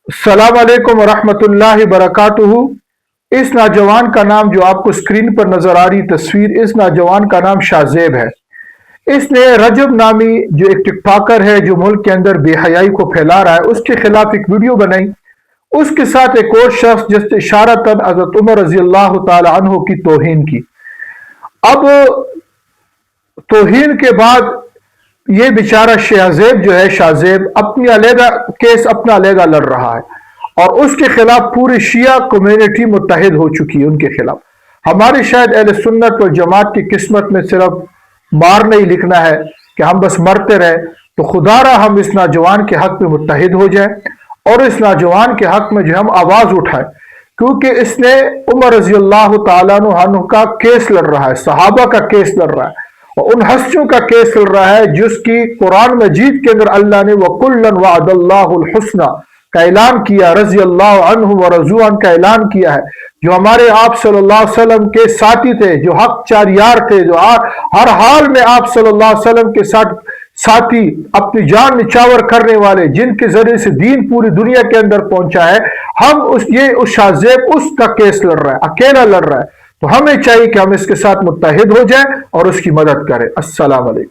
السلام علیکم ورحمۃ اللہ وبرکاتہ۔ اس نوجوان کا نام جو آپ کو اسکرین پر نظر آ رہی تصویر، اس نوجوان کا نام شاہ زیب ہے۔ اس نے رجب نامی جو ایک ٹک ٹاکر ہے جو ملک کے اندر بے حیائی کو پھیلا رہا ہے، اس کے خلاف ایک ویڈیو بنائی۔ اس کے ساتھ ایک اور شخص جس نے اشارتاً حضرت عمر رضی اللہ تعالی عنہ کی توہین کی۔ اب توہین کے بعد یہ بیچارہ شاہ زیب جو ہے، شاہ زیب اپنی علیحدہ کیس اپنا علیحدہ لڑ رہا ہے اور اس کے خلاف پوری شیعہ کمیونٹی متحد ہو چکی ہے ان کے خلاف۔ ہماری شاید اہل سنت و جماعت کی قسمت میں صرف مار نہیں لکھنا ہے کہ ہم بس مرتے رہے، تو خدا را ہم اس نوجوان کے حق میں متحد ہو جائیں اور اس نوجوان کے حق میں جو ہم آواز اٹھائیں، کیونکہ اس نے عمر رضی اللہ تعالیٰ عنہ کا کیس لڑ رہا ہے، صحابہ کا کیس لڑ رہا ہے اور ان ہستیوں کا کیس لڑ رہا ہے جس کی قرآن مجید کے اندر اللہ نے وَكُلًّا وَعَدَ اللَّهُ الْحُسْنَى کا اعلان کیا، رضی اللہ عنہ ورضوا عنہ کا اعلان کیا ہے، جو ہمارے آپ صلی اللہ علیہ وسلم کے ساتھی تھے، جو حق چار یار تھے، جو ہر حال میں آپ صلی اللہ علیہ وسلم کے ساتھ ساتھی، اپنی جان نچاور کرنے والے، جن کے ذریعے سے دین پوری دنیا کے اندر پہنچا ہے۔ ہم اس شاہ زیب اس کا کیس لڑ رہا ہے، اکیلا لڑ رہا ہے، تو ہمیں چاہیے کہ ہم اس کے ساتھ متحد ہو جائیں اور اس کی مدد کریں۔ السلام علیکم۔